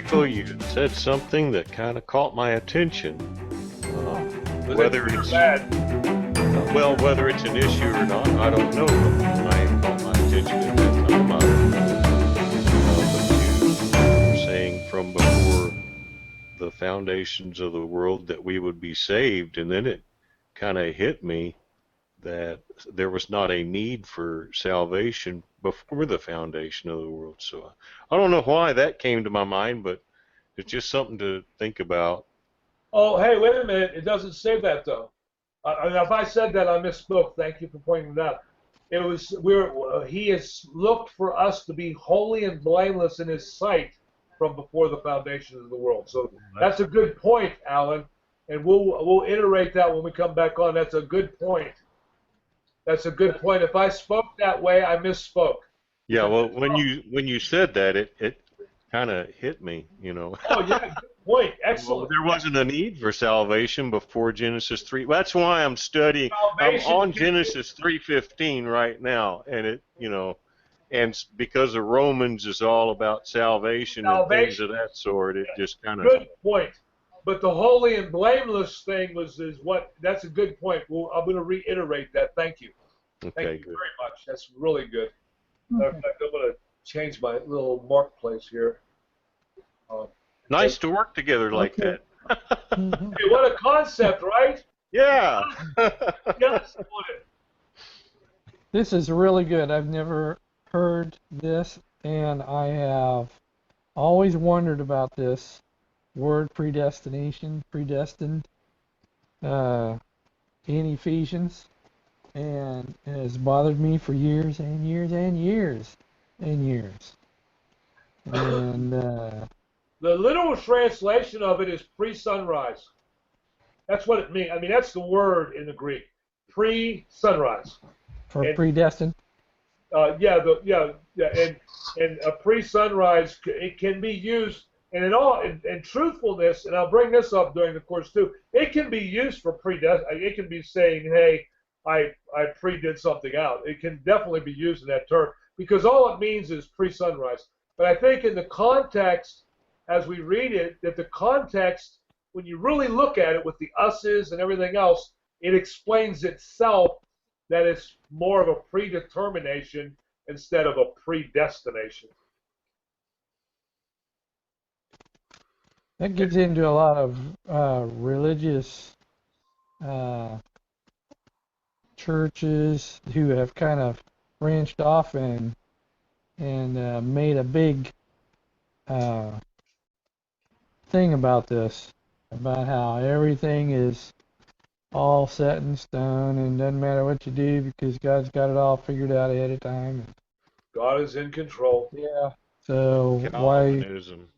Michael, you said something that kind of caught my attention. Whether it's whether it's an issue or not, I don't know. I caught my attention at that time. You were saying from before the foundations of the world that we would be saved, and then it kind of hit me that there was not a need for salvation before the foundation of the world. So I don't know why that came to my mind, but it's just something to think about. Oh, hey, wait a minute. It doesn't say that, though. If I said that, I misspoke. Thank you for pointing it out. It was he has looked for us to be holy and blameless in his sight from before the foundation of the world. So that's a good point, Alan, and we'll iterate that when we come back on. That's a good point. That's a good point. If I spoke that way, I misspoke. Yeah, well, when you said that, it kind of hit me, Oh yeah, good point. Excellent. Well, there wasn't a need for salvation before Genesis 3. That's why I'm studying. Salvation I'm on Genesis 3:15 right now, and and because of Romans is all about salvation and things of that sort. It just kind of good point. But the holy and blameless thing that's a good point. I'm going to reiterate that. Thank you. Okay, Thank you good. very much. That's really good. In fact, I'm going to change my little mark place here. Nice to work together like that. Hey, what a concept, right? Yeah. Yes. This is really good. I've never heard this, and I have always wondered about this word predestination, predestined, in Ephesians, and it has bothered me for years and years and years and years. And the literal translation of it is pre-sunrise. That's what it means. I mean, that's the word in the Greek, pre-sunrise. For predestined. And a pre-sunrise, it can be used, and in truthfulness, and I'll bring this up during the course too. It can be used for predestined. It can be saying, "Hey, I pre-did something out." It can definitely be used in that term because all it means is pre-sunrise. But I think in the context, as we read it, that the context, when you really look at it with the us's and everything else, it explains itself that it's more of a predetermination instead of a predestination. That gets into a lot of religious churches who have kind of branched off and made a big thing about this, about how everything is all set in stone and doesn't matter what you do because God's got it all figured out ahead of time. God is in control. Yeah. So Calvinism.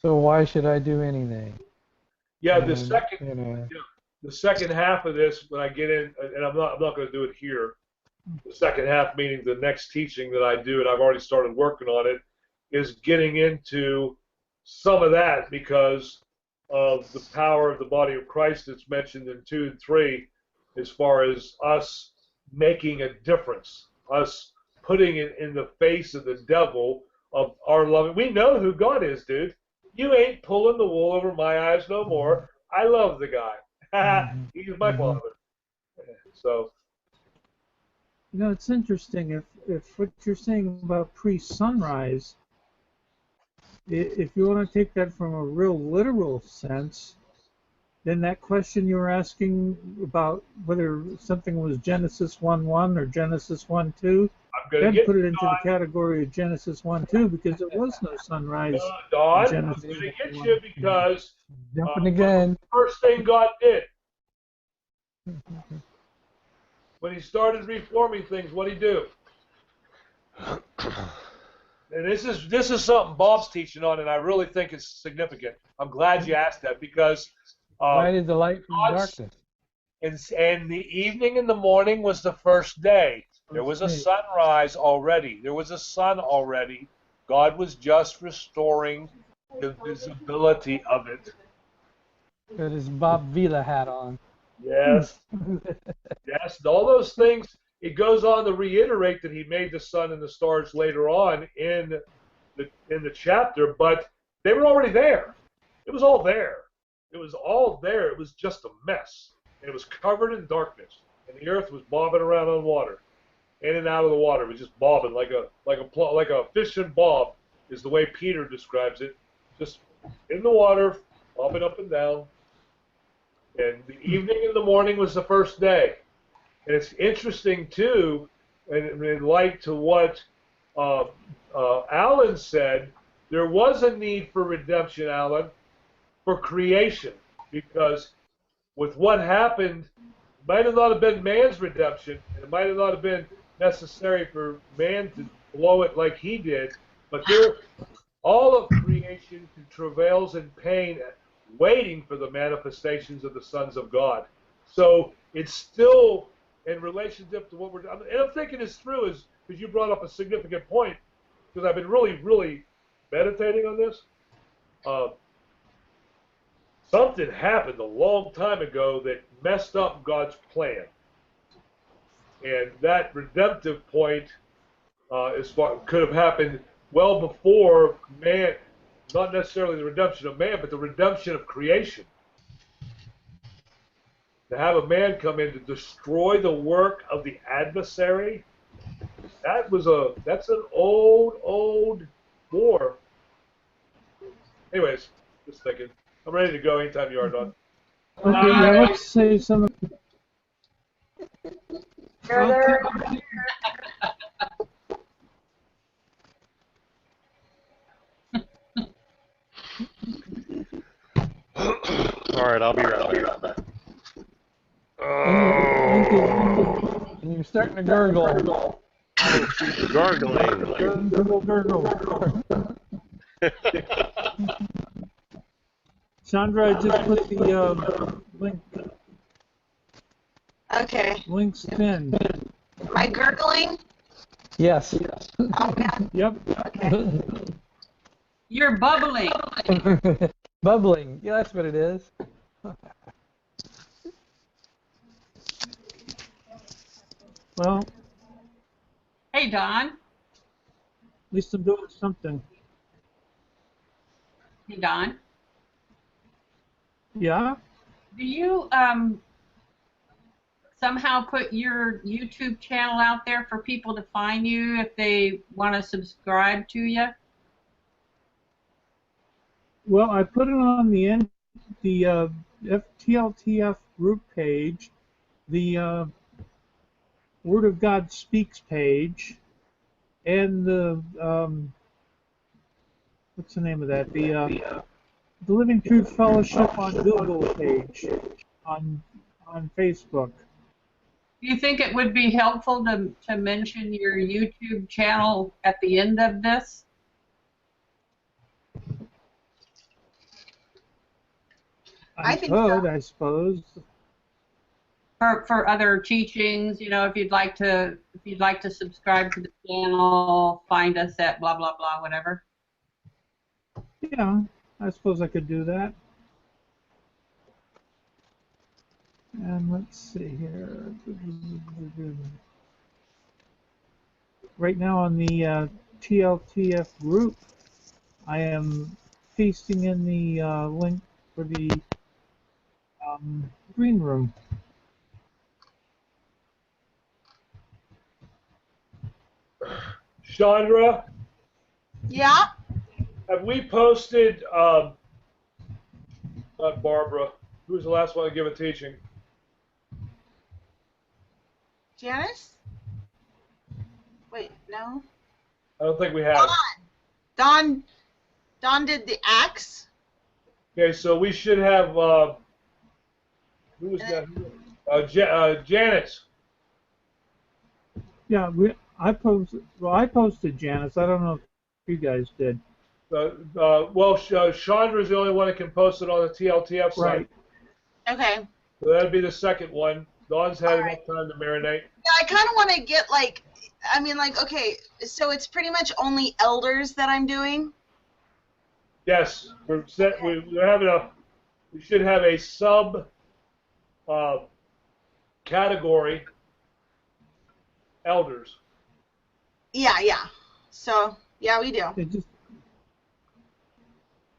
why should I do anything? Yeah, the second half of this, when I get in, and I'm not going to do it here. The second half, meaning the next teaching that I do, and I've already started working on it, is getting into some of that because of the power of the body of Christ that's mentioned in 2 and 3, as far as us making a difference, us putting it in the face of the devil of our loving. We know who God is, dude. You ain't pulling the wool over my eyes no more. I love the guy. He's my father. So. It's interesting. If what you're saying about pre-sunrise, if you want to take that from a real literal sense, then that question you were asking about whether something was Genesis 1:1 or Genesis 1:2, then put it into the category of Genesis 1:2 because there was no sunrise. Don, I'm going to get you because jumping again. First thing God did when He started reforming things, what did He do? And this is something Bob's teaching on, and I really think it's significant. I'm glad you asked that because divided the light from darkness. And the evening and the morning was the first day. There was a sunrise already. There was a sun already. God was just restoring the visibility of it. Got his Bob Vila hat on. Yes. Yes. All those things. It goes on to reiterate that He made the sun and the stars later on in the chapter, but They were already there. It was all there. It was all there. It was just a mess. And it was covered in darkness. And the earth was bobbing around on water. In and out of the water. It was just bobbing like a fish and bob is the way Peter describes it. Just in the water, bobbing up and down. And the evening and the morning was the first day. And it's interesting, too, and in light to what Alan said, there was a need for redemption, Alan, for creation. Because with what happened, it might have not have been man's redemption, and it might have not have been necessary for man to blow it like he did, but all of creation travails in pain, waiting for the manifestations of the sons of God. So it's still in relationship to what we're doing. And I'm thinking this through is because you brought up a significant point, because I've been really, really meditating on this. Something happened a long time ago that messed up God's plan. And that redemptive point could have happened well before man, not necessarily the redemption of man, but the redemption of creation. To have a man come in to destroy the work of the adversary, that's an old war. Anyways, just thinking. I'm ready to go anytime you are, Don. Okay, yeah, let's say something. All right, I'll be right back. And you're starting to gurgle. Gargling. Gurgle. Chandra, I just put the link. Okay. Links pinned. Am I gurgling? Yes. Okay. Yep. Okay. You're bubbling. Bubbling. Yeah, that's what it is. Well, Hey, Don. at least I'm doing something. Hey, Don. Yeah? Do you somehow put your YouTube channel out there for people to find you if they want to subscribe to you? Well, I put it on the TLTF group page, the Word of God Speaks page, and the what's the name of that? The Living Truth Fellowship on Google page on Facebook. Do you think it would be helpful to mention your YouTube channel at the end of this? I think so. I suppose. For other teachings, you know, if you'd like to subscribe to the channel, find us at blah blah blah whatever. Yeah, I suppose I could do that. And let's see here. Right now on the TLTF group, I am pasting in the link for the green room. Chandra, Yeah? have we posted, not Barbara, who was the last one to give a teaching? Janice? Wait, no. I don't think we have. Don did the axe. Okay, so we should have, who was that? Janice. Yeah, I posted Janice. I don't know if you guys did. Well, Chandra's the only one that can post it on the TLTF site. Right. Okay. So that'd be the second one. Dawn's had enough time to marinate. Yeah, I kind of want to get okay, so it's pretty much only elders that I'm doing. Yes, we should have a sub category elders. Yeah. So, yeah, we do.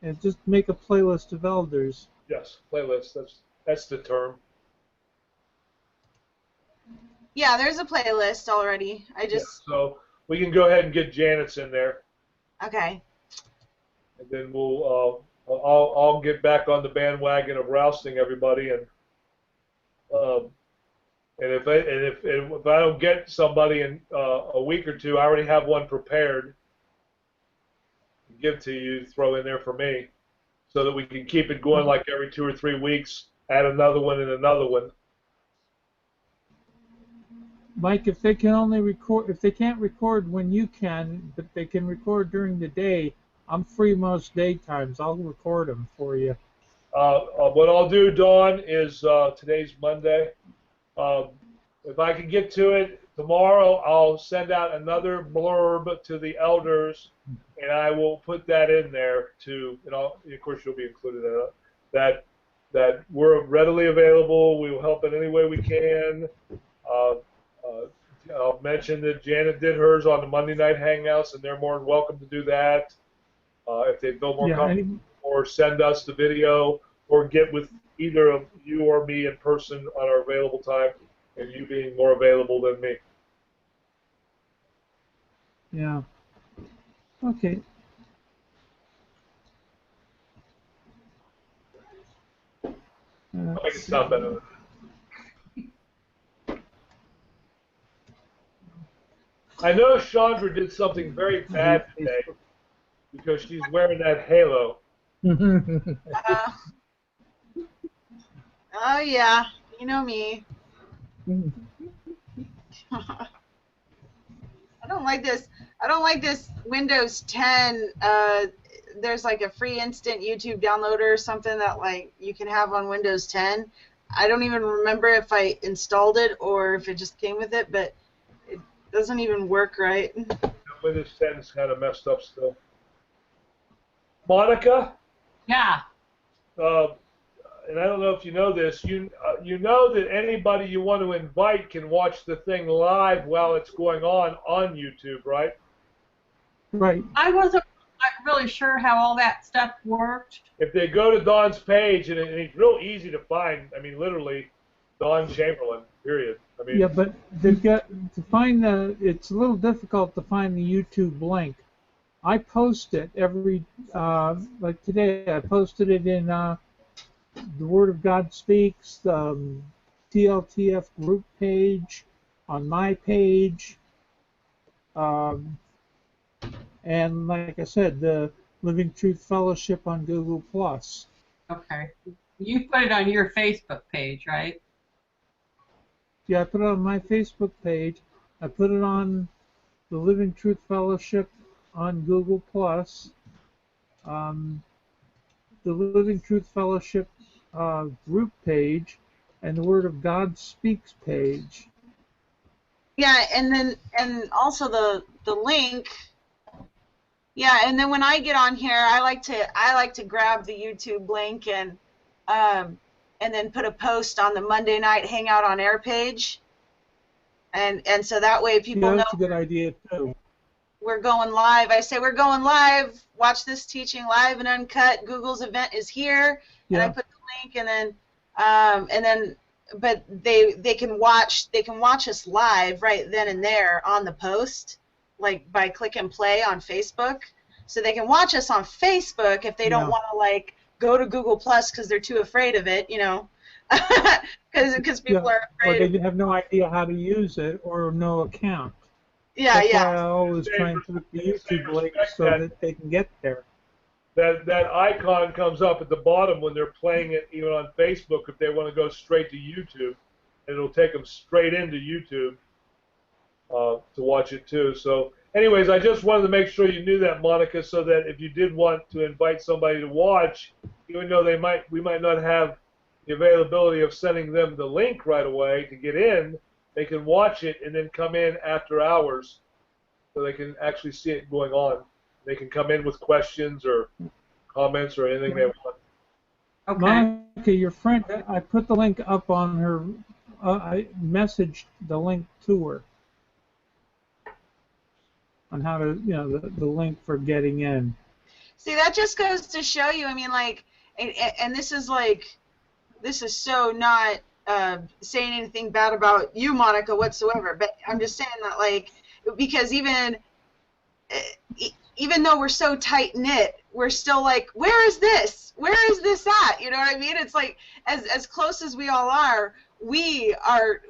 and just make a playlist of elders. Yes, playlist. That's the term. Yeah, there's a playlist already. I Yeah, just so we can go ahead and get Janet's in there, okay. and then I'll get back on the bandwagon of rousting everybody, and if I don't get somebody in a week or two, I already have one prepared to give to you, throw in there for me, so that we can keep it going like every 2 or 3 weeks. Add another one and another one. Mike, if they can only record, if they can't record when you can, but they can record during the day, I'm free most daytimes. I'll record them for you. What I'll do, Dawn, is today's Monday. If I can get to it tomorrow, I'll send out another blurb to the elders, and I will put that in there too. And of course, you'll be included in it. That we're readily available. We will help in any way we can. I'll mention that Janet did hers on the Monday night hangouts, and they're more than welcome to do that if they feel more comfortable, or send us the video, or get with either of you or me in person on our available time, and you being more available than me. Yeah. Okay. I can stop better. I know Chandra did something very bad today because she's wearing that halo. Oh yeah, you know me. I don't like this. I don't like this Windows 10. There's like a free instant YouTube downloader or something that like you can have on Windows 10. I don't even remember if I installed it or if it just came with it, but it doesn't even work right. Windows 10 is kind of messed up still. Monica? Yeah. And I don't know if you know this, you know that anybody you want to invite can watch the thing live while it's going on YouTube, right? Right. I wasn't really sure how all that stuff worked. If they go to Dawn's page, and it's real easy to find, I mean, literally, Dawn Chamberlain, period. I mean, Yeah, but they've got to find it's a little difficult to find the YouTube link. I post it every, like today, I posted it in the Word of God Speaks, TLTF group page, on my page, and like I said, the Living Truth Fellowship on Google+. Okay. You put it on your Facebook page, right? Yeah, I put it on my Facebook page. I put it on the Living Truth Fellowship on Google+, the Living Truth Fellowship group page, and the Word of God Speaks page. Yeah, and also the link. Yeah, and then when I get on here, I like to grab the YouTube link and then put a post on the Monday night Hangout on Air page, and so that way people know that's a good idea too. We're going live. I say we're going live. Watch this teaching live and uncut. Google's event is here, and I put the link, and then but they can watch us live right then and there on the post, like by click and play on Facebook. So they can watch us on Facebook if they don't want to like go to Google Plus because they're too afraid of it, you know, because people are afraid. Or they have no idea how to use it or no account. Yeah, That's yeah. why I always try and put the YouTube link so that they can get there. That icon comes up at the bottom when they're playing it, even on Facebook, if they want to go straight to YouTube. It'll take them straight into YouTube to watch it too. So, anyways, I just wanted to make sure you knew that, Monica, so that if you did want to invite somebody to watch, even though we might not have the availability of sending them the link right away to get in, they can watch it and then come in after hours, so they can actually see it going on. They can come in with questions or comments or anything they want. Okay. Monica, your friend, I put the link up on her. I messaged the link to her on how to, the link for getting in. See, that just goes to show you. I mean, like, and this is like, this is so not saying anything bad about you, Monica, whatsoever. But I'm just saying that, like, because even though we're so tight knit, we're still like, where is this? Where is this at? You know what I mean? It's like, as close as we all are, we are.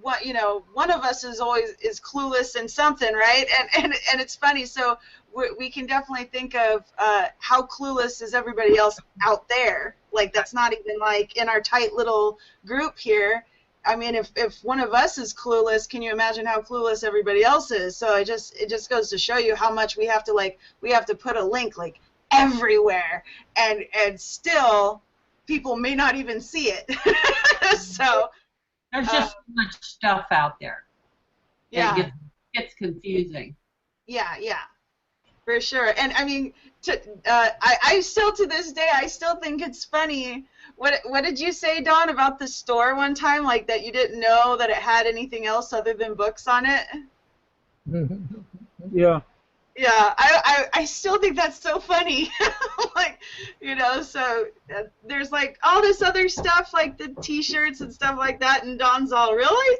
What, you know, one of us is clueless in something, right? And it's funny. So we can definitely think of how clueless is everybody else out there. Like, that's not even like in our tight little group here. I mean, if one of us is clueless, can you imagine how clueless everybody else is? So it just goes to show you how much we have to put a link like everywhere, and still people may not even see it. So there's just so much stuff out there. Yeah. It gets confusing. Yeah, for sure. And I mean, I still, to this day, I still think it's funny. What did you say, Dawn, about the store one time? Like, that you didn't know that it had anything else other than books on it? Yeah. Yeah, I still think that's so funny. Like, you know, so there's like all this other stuff, like the T-shirts and stuff like that, and Dawn's all, really?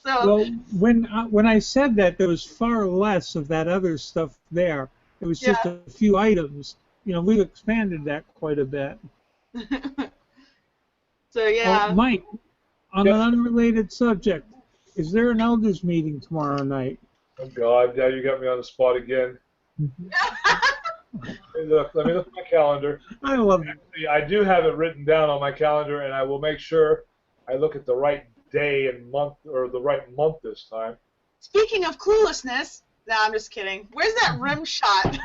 So. Well, when I said that, there was far less of that other stuff there. It was just a few items. You know, we've expanded that quite a bit. So, yeah. Oh, Mike, on an unrelated subject, is there an elders meeting tomorrow night? Oh, God, now you got me on the spot again. Hey, look, let me look at my calendar. I love it. Actually, I do have it written down on my calendar, and I will make sure I look at the right day and month, or the right month this time. Speaking of cluelessness, no, I'm just kidding. Where's that rim shot?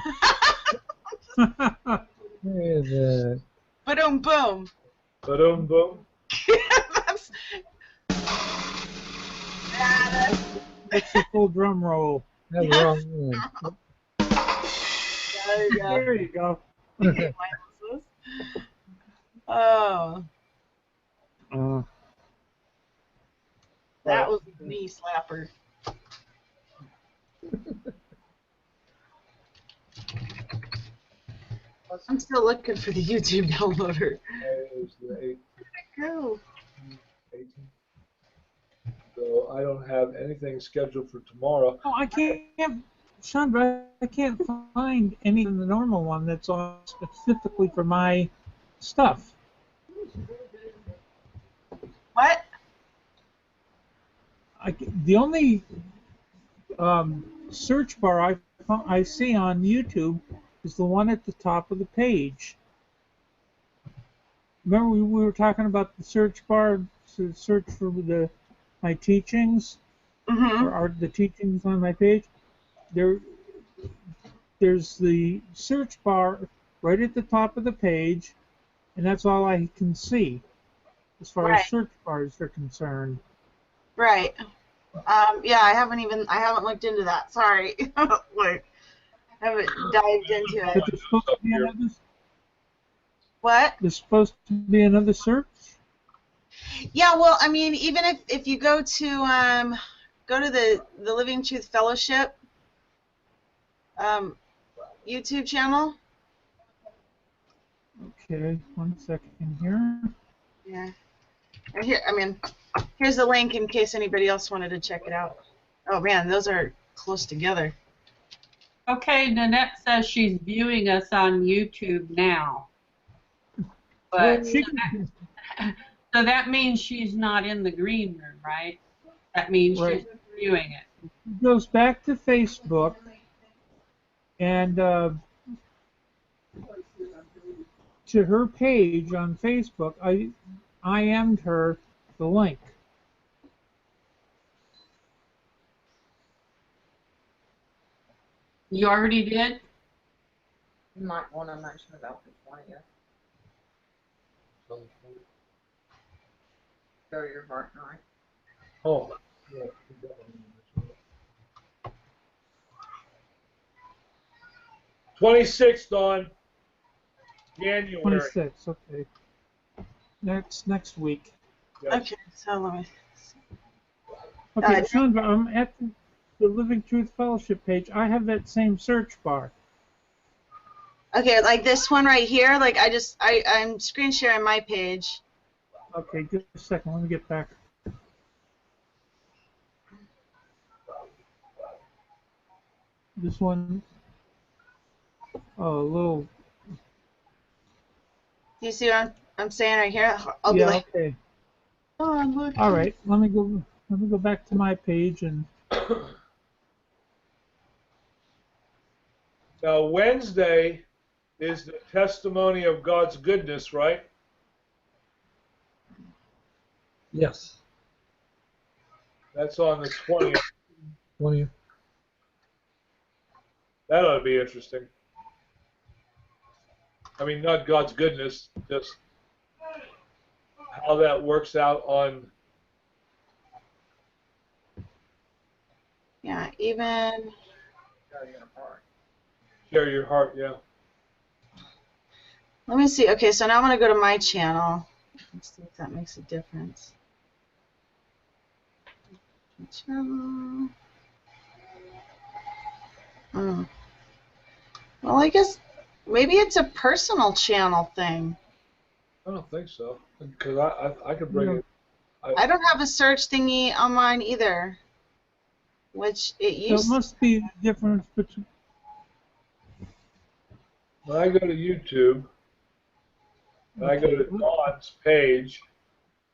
Where is it? Boom, boom. Boom, boom. That's That's the full drum roll. That's the wrong one. there you go. There you go. Oh, that was a knee slapper. I'm still looking for the YouTube downloader. Is the 8th, Go. 18th. So I don't have anything scheduled for tomorrow. Oh, I can't, Chandra, I can't find any in the normal one that's on specifically for my stuff. What? The only search bar I see on YouTube is the one at the top of the page. Remember we were talking about the search bar to search for my teachings, or the teachings on my page? There's the search bar right at the top of the page, and that's all I can see as far as search bars are concerned. Right. Yeah, I haven't looked into that. Sorry. Like, I haven't dived into it. But there's supposed to be another. What? There's supposed to be another search. Yeah, well, I mean, even if you go to the Living Truth Fellowship YouTube channel. Okay, 1 second here. Yeah. And here, I mean, here's the link in case anybody else wanted to check it out. Oh man, those are close together. Okay, Nanette says she's viewing us on YouTube now. But so that means she's not in the green room, right? That means she's viewing it. It goes back to Facebook, and to her page on Facebook, I IM'd her the link. You already did? You might want to mention about the 20th. Show your heart night. Oh, yeah. 26th on January. 26, okay. Next week. Yes. Okay, so let me. Okay, Chandra, I'm at the Living Truth Fellowship page. I have that same search bar. Okay, like this one right here. Like I'm screen sharing my page. Okay, just a second. Let me get back. This one, oh, a little. Do you see what I'm saying right here? I'll be Yeah. like, Okay. oh, I'm looking. All right. Let me go. Let me go back to my page and. Now, Wednesday is the testimony of God's goodness, right? Yes. That's on the 20th. 20. That ought to be interesting. I mean, not God's goodness, just how that works out on. Yeah, even. Share your heart, yeah. Let me see. Okay, so now I'm going to go to my channel. Let's see if that makes a difference. Channel. Oh. Well, I guess maybe it's a personal channel thing. I don't think so, because I could bring it. I don't have a search thingy on mine either. Which it So it used. must be the difference between. When I go to YouTube, and I go to Dawn's page,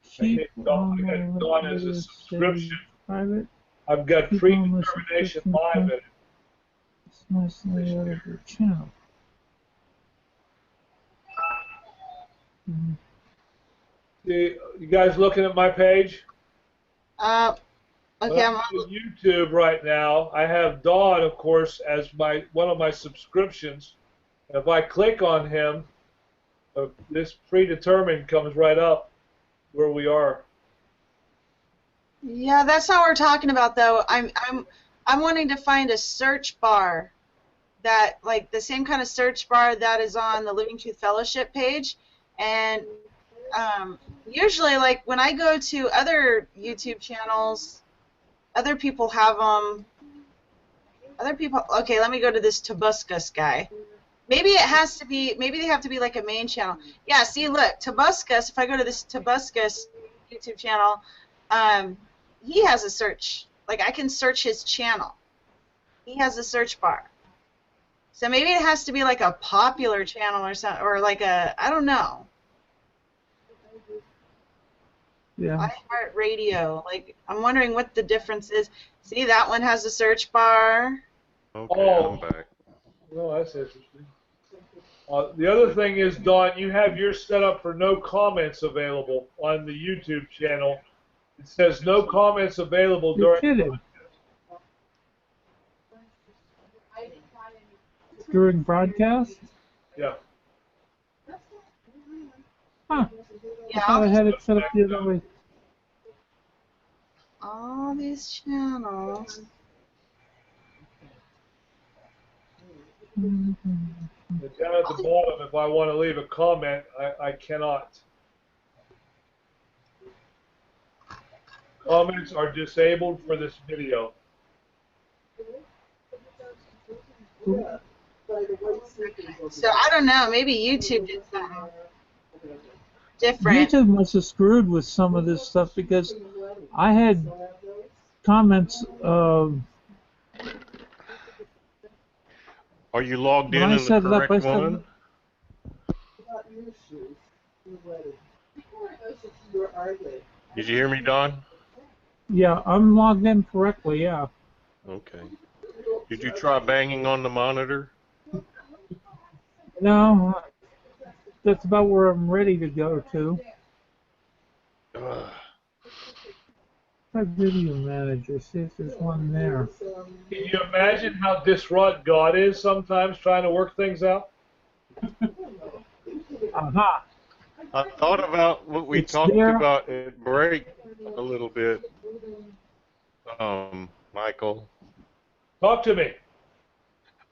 I Keep hit Dawn as a subscription. Private. I've got Keep Predetermination Live in it. It's nicely out of your channel. You guys looking at my page? Okay, When I'm on YouTube right now. I have Dawn, of course, as one of my subscriptions. If I click on him, this predetermined comes right up where we are. Yeah, that's not what we're talking about though. I'm wanting to find a search bar that like the same kind of search bar that is on the Living Truth Fellowship page, and usually like when I go to other YouTube channels, other people have them. Okay, let me go to this Tobuscus guy. Maybe it has to be. Maybe they have to be like a main channel. Yeah. See, look, Tobuscus. If I go to this Tobuscus YouTube channel, he has a search. Like I can search his channel. He has a search bar. So maybe it has to be like a popular channel or something, or like I don't know. Yeah. iHeartRadio. Like I'm wondering what the difference is. See, that one has a search bar. Okay, I'm back. Oh, that's interesting. The other thing is, Dawn, you have yours set up for no comments available on the YouTube channel. It says no comments available You're during. kidding. During broadcast? Yeah. Huh. Yeah, I thought I had it set up the other way. all these channels. And down at the bottom, if I want to leave a comment, I cannot. Comments are disabled for this video. So I don't know. Maybe YouTube did something different. YouTube must have screwed with some of this stuff because I had comments Are you logged when in I the set it up. correct one? Did you hear me, Don? Yeah, I'm logged in correctly. Yeah. Okay. Did you try banging on the monitor? No, that's about where I'm ready to go to. My video manager. See if there's one there. Can you imagine how disrupt God is sometimes trying to work things out? Aha. I thought about what we It's talked there. about at break a little bit, Michael. Talk to me.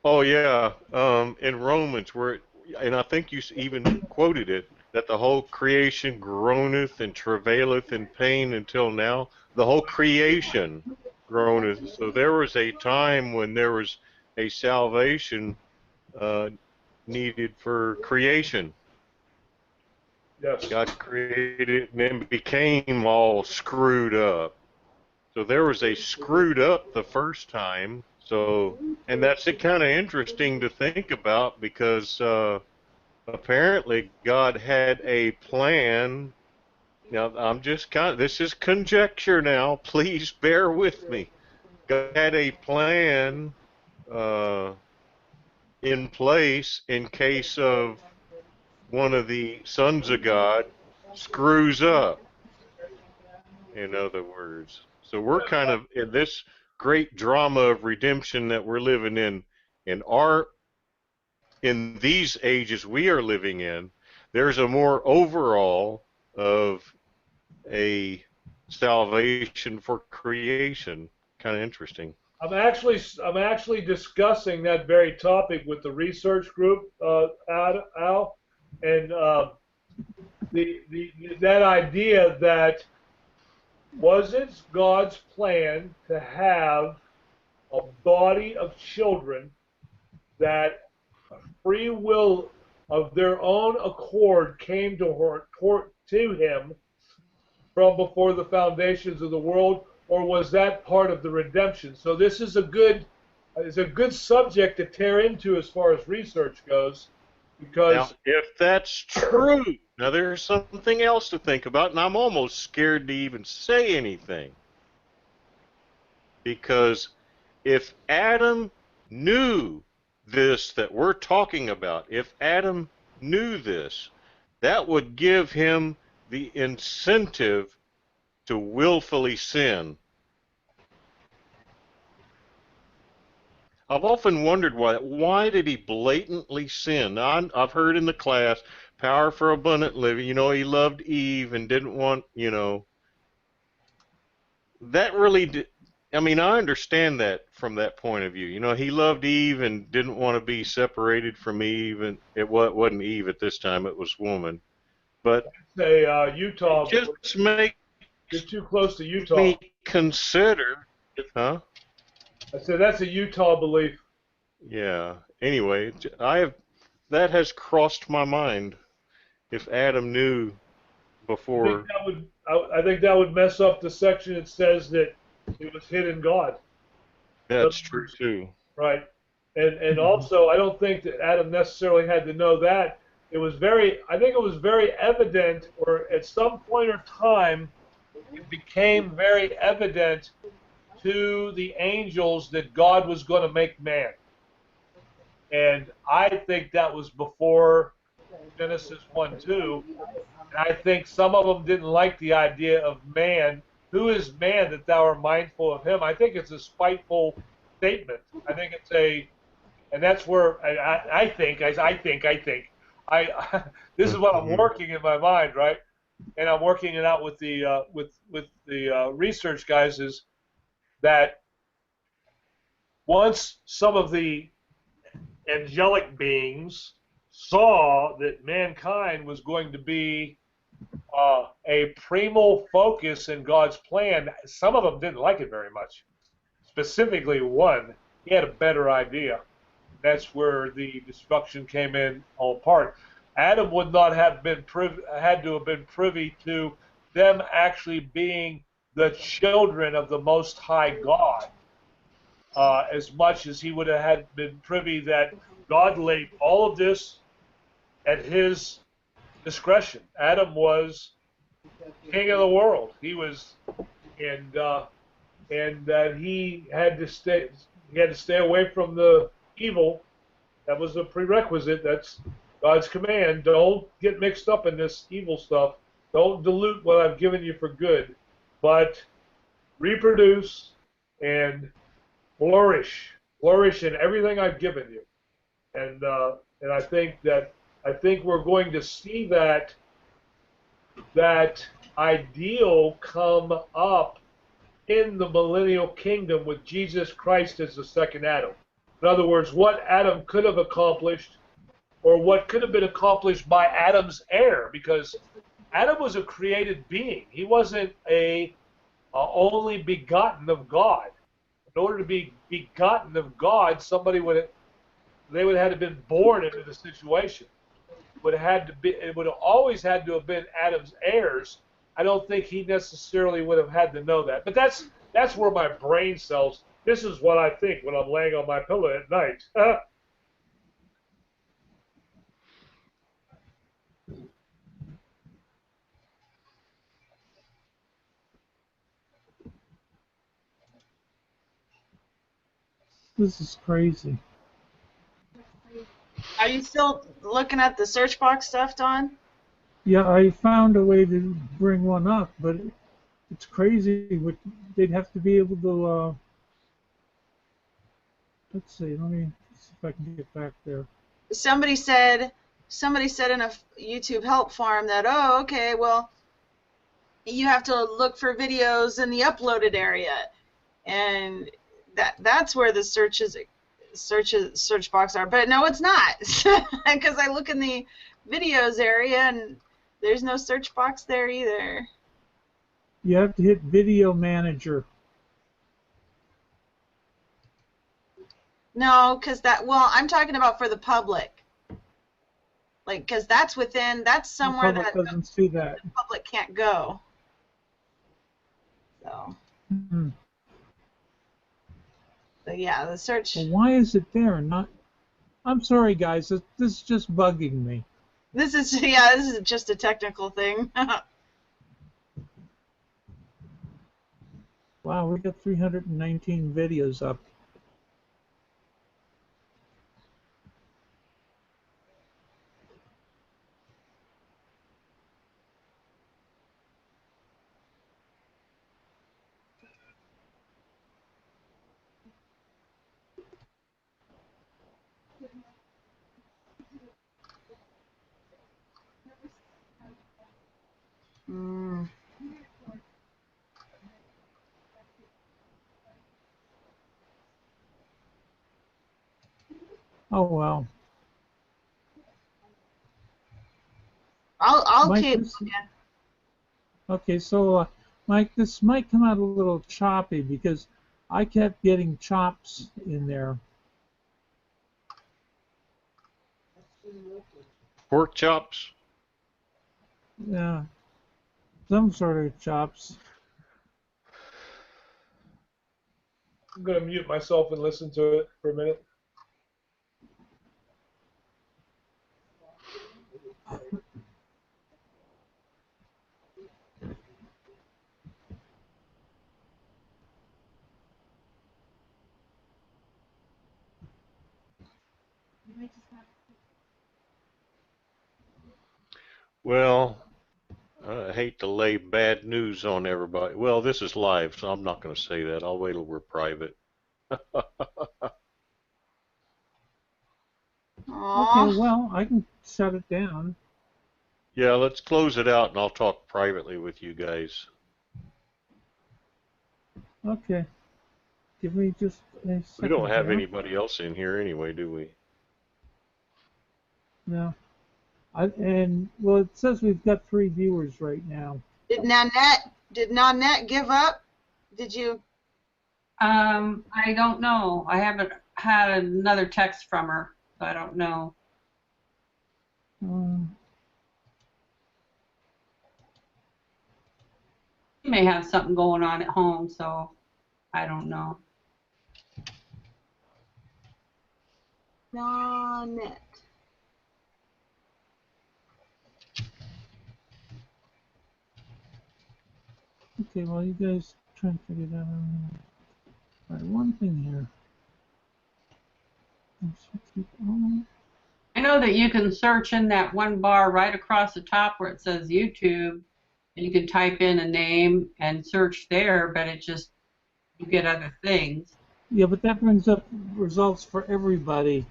Oh yeah, in Romans, and I think you even quoted it, that the whole creation groaneth and travaileth in pain until now. The whole creation groaneth. So there was a time when there was a salvation needed for creation. Yes. God created it and then became all screwed up. So there was a screwed up the first time. So, and that's kind of interesting to think about because apparently God had a plan. Now, I'm just this is conjecture now. Please bear with me. God had a plan in place in case of one of the sons of God screws up, in other words. So we're kind of in this great drama of redemption that we're living in these ages we are living in. There's a more overall of a salvation for creation. Kind of interesting. I'm actually discussing that very topic with the research group, Al, and that idea that was it God's plan to have a body of children that free will of their own accord came to him from before the foundations of the world, or was that part of the redemption? So this is a good subject to tear into as far as research goes, because now, if that's true, now there's something else to think about, and I'm almost scared to even say anything, because if Adam knew this that we're talking about, if Adam knew this, that would give him the incentive to willfully sin. I've often wondered why did he blatantly sin? Now, I've heard in the class, Power for Abundant Living, he loved Eve and didn't want, that really did. I mean, I understand that from that point of view. He loved Eve and didn't want to be separated from Eve, and it wasn't Eve at this time, it was woman. But Utah, just make you're too close to Utah. me consider, huh? I said that's a Utah belief. Yeah. Anyway, that has crossed my mind. If Adam knew before, I think that would mess up the section that says that it was hid in God. that's true too. Right. And also, I don't think that Adam necessarily had to know that. I think it was very evident, or at some point or time, it became very evident to the angels that God was going to make man. And I think that was before Genesis 1:2. And I think some of them didn't like the idea of man. Who is man that thou art mindful of him? I think it's a spiteful statement. I think it's and that's where I think. This is what I'm working in my mind, right? And I'm working it out with the research guys, is that once some of the angelic beings saw that mankind was going to be a primal focus in God's plan, some of them didn't like it very much. Specifically one, he had a better idea. That's where the destruction came in all apart. Adam would not have had to have been privy to them actually being the children of the Most High God, as much as he would have had been privy that God laid all of this at his discretion. Adam was king of the world. He was, and that he had to stay away from the evil. That was a prerequisite. That's God's command. Don't get mixed up in this evil stuff. Don't dilute what I've given you for good, but reproduce and flourish in everything I've given you. And I think we're going to see that ideal come up in the millennial kingdom with Jesus Christ as the second Adam. In other words, what Adam could have accomplished, or what could have been accomplished by Adam's heir, because Adam was a created being. He wasn't a only begotten of God. In order to be begotten of God, somebody would they would have had to been born into the situation. It would have always had to have been Adam's heirs. I don't think he necessarily would have had to know that. But that's where my brain cells. This is what I think when I'm laying on my pillow at night. This is crazy. Are you still looking at the search box stuff, Don? Yeah, I found a way to bring one up, but it's crazy. They'd have to be able to. Let's see. Let me see if I can get back there. Somebody said in a YouTube help forum that, oh, okay, well, you have to look for videos in the uploaded area, and that's where the search box are. But no, it's not, because I look in the videos area and there's no search box there either. You have to hit Video Manager. No, because I'm talking about for the public. Like, because that's somewhere the public that doesn't see that. the public can't go. So. Mm-hmm. But yeah, the search. Well, why is it there and not? I'm sorry, guys. This is just bugging me. This is just a technical thing. Wow, we got 319 videos up. Mm. Oh well. I'll Mike, keep. Okay, so Mike, this might come out a little choppy because I kept getting chops in there. Pork chops? Yeah, some sort of chops. I'm going to mute myself and listen to it for a minute. Well, I hate to lay bad news on everybody. Well, this is live, so I'm not going to say that. I'll wait till we're private. Aww. Okay, well, I can shut it down. Yeah, let's close it out, and I'll talk privately with you guys. Okay. Give me just a second. We don't have here. anybody else in here anyway, do we? No. Well, it says we've got 3 viewers right now. Did Nanette give up? Did you? I don't know. I haven't had another text from her, so I don't know. She may have something going on at home, so I don't know. Nanette. Okay, well, you guys try and figure that out. All right, one thing here. I know that you can search in that one bar right across the top where it says YouTube, and you can type in a name and search there, but you get other things. Yeah, but that brings up results for everybody.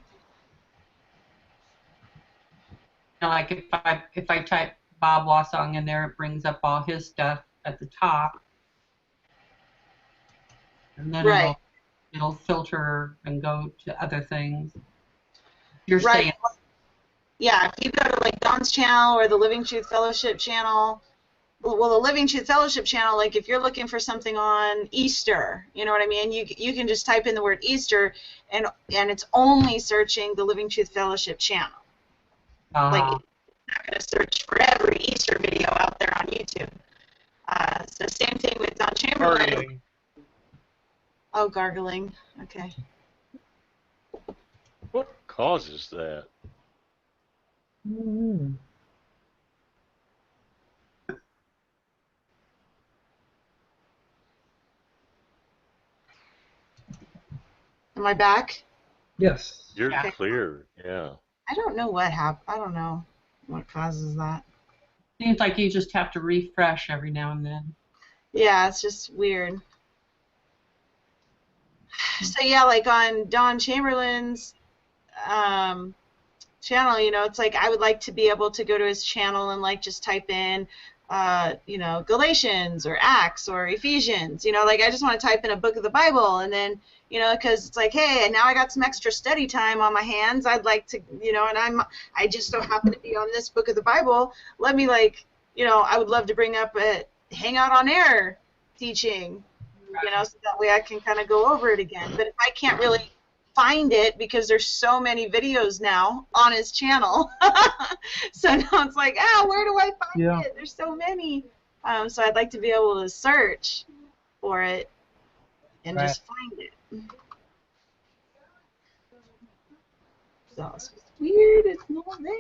You know, like if I type Bob Wasong in there, it brings up all his stuff at the top, and then Right. it'll filter and go to other things. You're Right. saying, Yeah, if you go to like Don's channel or the Living Truth Fellowship channel, well, the Living Truth Fellowship channel, like if you're looking for something on Easter, you know what I mean? You can just type in the word Easter, and it's only searching the Living Truth Fellowship channel. Like, you're not going to search for every Easter video out there on YouTube. So same thing with Don Chamberlain. Gargling. Oh, gargling. Okay. What causes that? Mm. Am I back? Yes. You're Yeah. clear, yeah. I don't know what happened. I don't know what causes that. Seems like you just have to refresh every now and then. Yeah, it's just weird. So yeah, like on Don Chamberlain's channel, you know, it's like I would like to be able to go to his channel and like just type in, you know, Galatians or Acts or Ephesians, you know, like I just want to type in a book of the Bible, and then, you know, because it's like, hey, now I got some extra study time on my hands. I'd like to, you know, and I just so happen to be on this book of the Bible. Let me, like, you know, I would love to bring up a Hangout on Air teaching, you know, so that way I can kind of go over it again. But if I can't really find it because there's so many videos now on his channel, so now it's like, where do I find it? There's so many. So I'd like to be able to search for it and just find it. So it's just weird. It's not there.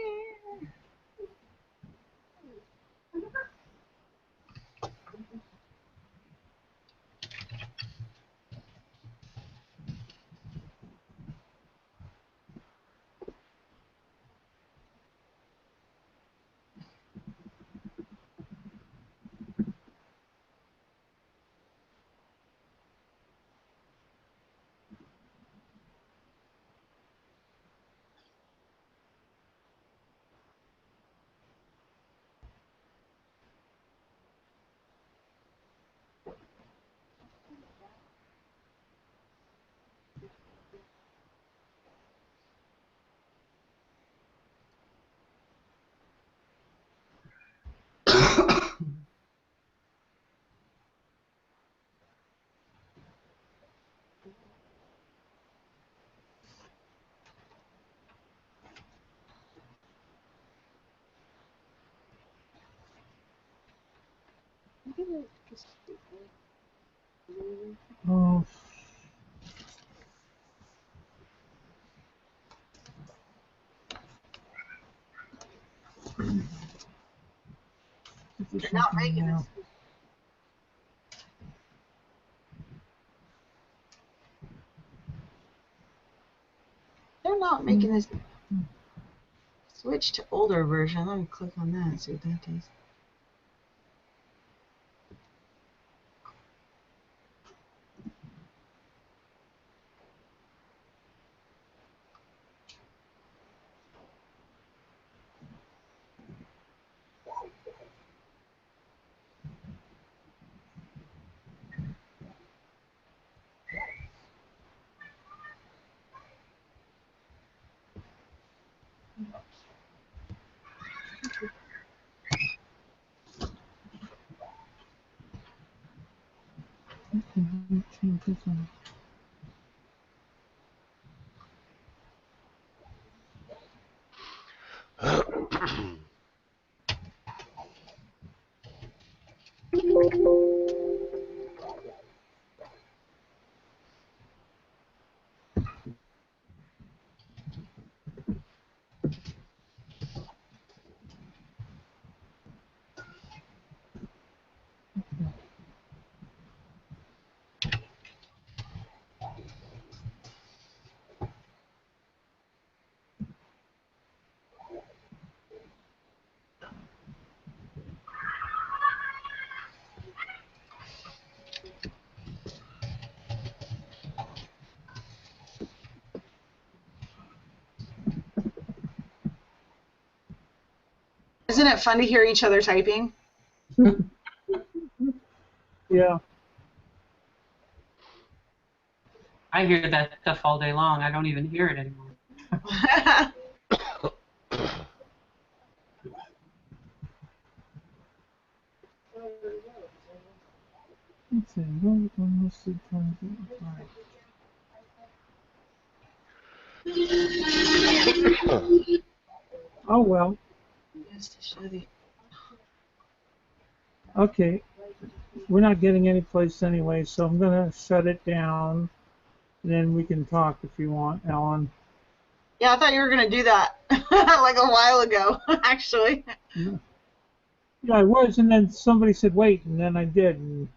Oh. They're not making this. They're not making this switch to older version. Let me click on that and see what that does. Isn't it fun to hear each other typing? Yeah. I hear that stuff all day long. I don't even hear it anymore. Let's see. Unlisted times. Oh well. Just to show the- Okay. We're not getting any place anyway, so I'm gonna shut it down. And then we can talk if you want, Ellen. Yeah, I thought you were gonna do that like a while ago, actually. Yeah, I was, and then somebody said wait, and then I did. And